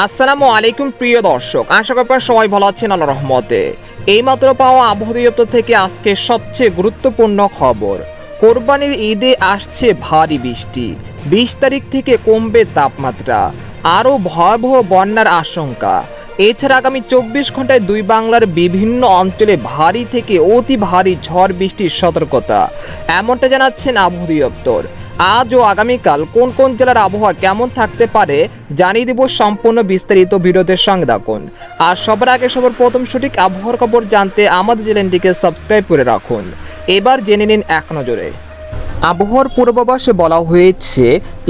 আসসালামু আলাইকুম প্রিয় দর্শক, আশা করি সবাই ভালো আছেন আল্লাহর রহমতে। এইমাত্র পাওয়া আবহাওয়া দপ্তর থেকে আজকে সবচেয়ে গুরুত্বপূর্ণ খবর, কোরবানির ঈদে আসছে ভারী বৃষ্টি, 20 তারিখ থেকে কমবে তাপমাত্রা, আরও ভয়াবহ বন্যার আশঙ্কা। এছাড়া আগামী 24 ঘন্টায় দুই বাংলার বিভিন্ন অঞ্চলে ভারী থেকে অতি ভারী ঝড় বৃষ্টির সতর্কতা, এমনটা জানাচ্ছেন আবহাওয়া দপ্তর। আজ ও আগামীকাল কোন কোন জেলার আবহাওয়া কেমন থাকতে পারে জানিয়ে দেব সম্পূর্ণ বিস্তারিত ভিডিওতে সঙ্গে থাকুন। আর সবার আগে সবার প্রথম সঠিক আবহাওয়ার খবর জানতে আমাদের চ্যানেলটিকে সাবস্ক্রাইব করে রাখুন। এবার জেনে নিন এক নজরে। আবহাওয়ার পূর্বাভাসে বলা হয়েছে,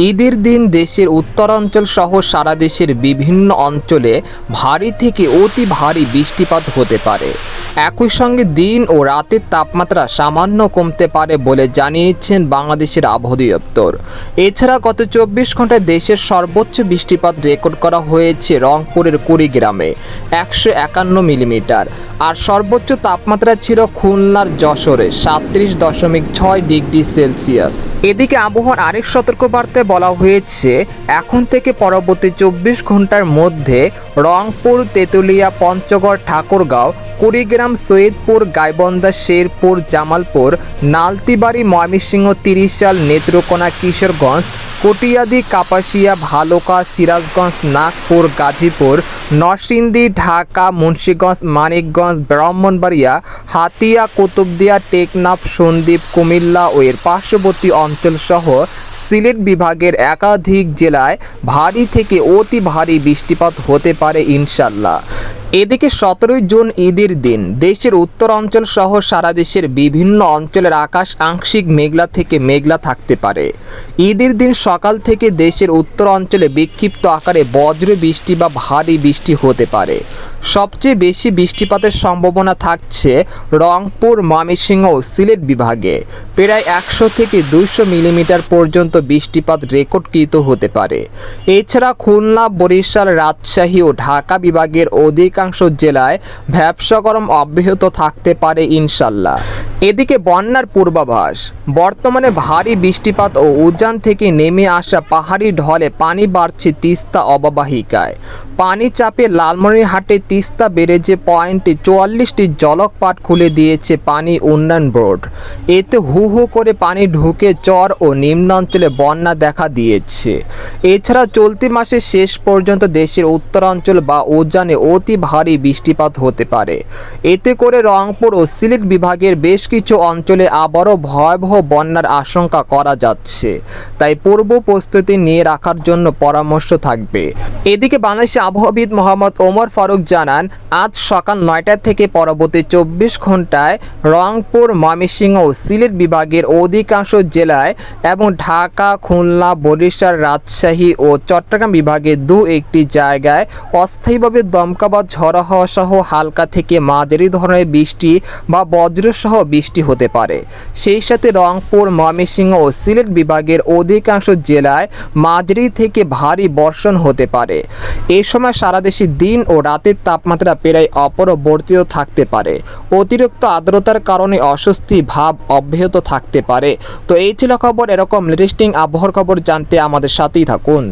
ঈদের দিন দেশের উত্তরাঞ্চল সহ সারা দেশের বিভিন্ন অঞ্চলে ভারী থেকে অতি ভারী বৃষ্টিপাত হতে পারে। একই সঙ্গে দিন ও রাতের তাপমাত্রা সামান্য কমতে পারে বলে জানিয়েছেন বাংলাদেশের আবহাওয়া দপ্তর। এছাড়া গত 24 ঘন্টায় দেশের সর্বোচ্চ বৃষ্টিপাত রেকর্ড করা হয়েছে রংপুরের কুড়িগ্রামে 151 মিলিমিটার, আর সর্বোচ্চ তাপমাত্রা ছিল খুলনার যশোরে 37.6 ডিগ্রি সেলসিয়াস। এদিকে আবহাওয়ার আরেক সতর্কবার্তায় বলা হয়েছে, এখন থেকে পরবর্তী 24 ঘন্টার মধ্যে রংপুর, তেঁতুলিয়া, পঞ্চগড়, ঠাকুরগাঁও, কুড়িগ্রাম, সৈয়দপুর, গাইবান্ধা, শেরপুর, জামালপুর, নালতিবাড়ি, ময়মনসিংহ, তিরিশাল, নেত্রকোনা, কিশোরগঞ্জ, কটিয়াদি, কাপাসিয়া, ভালুকা, সিরাজগঞ্জ, নাগপুর, গাজীপুর, নরসিংদী, ঢাকা, মুন্সিগঞ্জ, মানিকগঞ্জ, ব্রাহ্মণবাড়িয়া, হাতিয়া, কুতুবদিয়া, টেকনাফ, সন্দ্বীপ, কুমিল্লা ও এর পার্শ্ববর্তী অঞ্চলসহ সিলেট বিভাগের একাধিক জেলায় ভারী থেকে অতি ভারী বৃষ্টিপাত হতে পারে ইনশাল্লাহ। এদিকে 17 জুন ঈদের দিন দেশের উত্তরাঞ্চল সহ সারা দেশের বিভিন্ন অঞ্চলের আকাশ আংশিক মেঘলা থেকে মেঘলা থাকতে পারে। ঈদের দিন সকাল থেকে দেশের উত্তর অঞ্চলে বিক্ষিপ্ত আকারে বজ্র বৃষ্টি বা ভারী বৃষ্টি হতে পারে। সবচেয়ে বেশি বৃষ্টিপাতের সম্ভাবনা থাকছে রংপুর, ময়মনসিংহ ও সিলেট বিভাগে। প্রায় 100 থেকে 200 মিলিমিটার পর্যন্ত বৃষ্টিপাত রেকর্ডকৃত হতে পারে। এছাড়া খুলনা, বরিশাল, রাজশাহী ও ঢাকা বিভাগের অধিকাংশ জেলায় ভ্যাপসা গরম অব্যাহত থাকতে পারে ইনশাল্লাহ। এদিকে বন্যার পূর্বাভাস, বর্তমানে ভারী বৃষ্টিপাত ও উজান থেকে নেমে আসা পাহাড়ি ঢলে পানি বাড়ছে তিস্তা অববাহিকায়। পানি চাপে লালমনিরহাটে তিস্তা ব্যারেজে পয়েন্টে 44টি জলকপাট খুলে দিয়েছে পানি উন্নয়ন বোর্ড। এতে হু হু করে পানি ঢুকে চর ও নিম্নাঞ্চলে বন্যা দেখা দিয়েছে। এছাড়া চলতি মাসের শেষ পর্যন্ত দেশের উত্তরাঞ্চল বা উজানে অতি ভারী বৃষ্টিপাত হতে পারে। এতে করে রংপুর ও সিলেট বিভাগের বেশ কিছু অঞ্চলে আবারও ভয়াবহ বন্যার আশঙ্কা করা যাচ্ছে, তাই পূর্ব প্রস্তুতি নিয়ে রাখার জন্য পরামর্শ থাকবে। এদিকে বাংলাদেশের আবহাওয়াবিদ মোহাম্মদ ওমর ফারুক জানান, আজ সকাল 9টা থেকে পরবর্তী 24 ঘন্টায় রংপুর, ময়মনসিংহ ও সিলেট বিভাগের অধিকাংশ জেলায় এবং ঢাকা, খুলনা, বরিশাল, রাজশাহী ও চট্টগ্রাম বিভাগের দু-একটি জায়গায় অস্থায়ীভাবে দমকা বা ঝড়ো হাওয়া সহ হালকা থেকে মাঝারি ধরনের বৃষ্টি বা বজ্রসহ বৃষ্টি হতে পারে। সেই সাথে রংপুর, ময়মনসিংহ ও সিলেট বিভাগের অধিকাংশ জেলায় মাঝারি থেকে ভারী বর্ষণ হতে পারে। এই সময় সারা দেশে দিন ও রাতের তাপমাত্রা প্রায় অপরিবর্তিত থাকতে পারে। অতিরিক্ত আর্দ্রতার কারণে অস্বস্তি ভাব অব্যাহত থাকতে পারে। তো এই ছিল খবর। এরকম লেটেস্টিং আবহাওয়ার খবর জানতে আমাদের সাথেই থাকুন।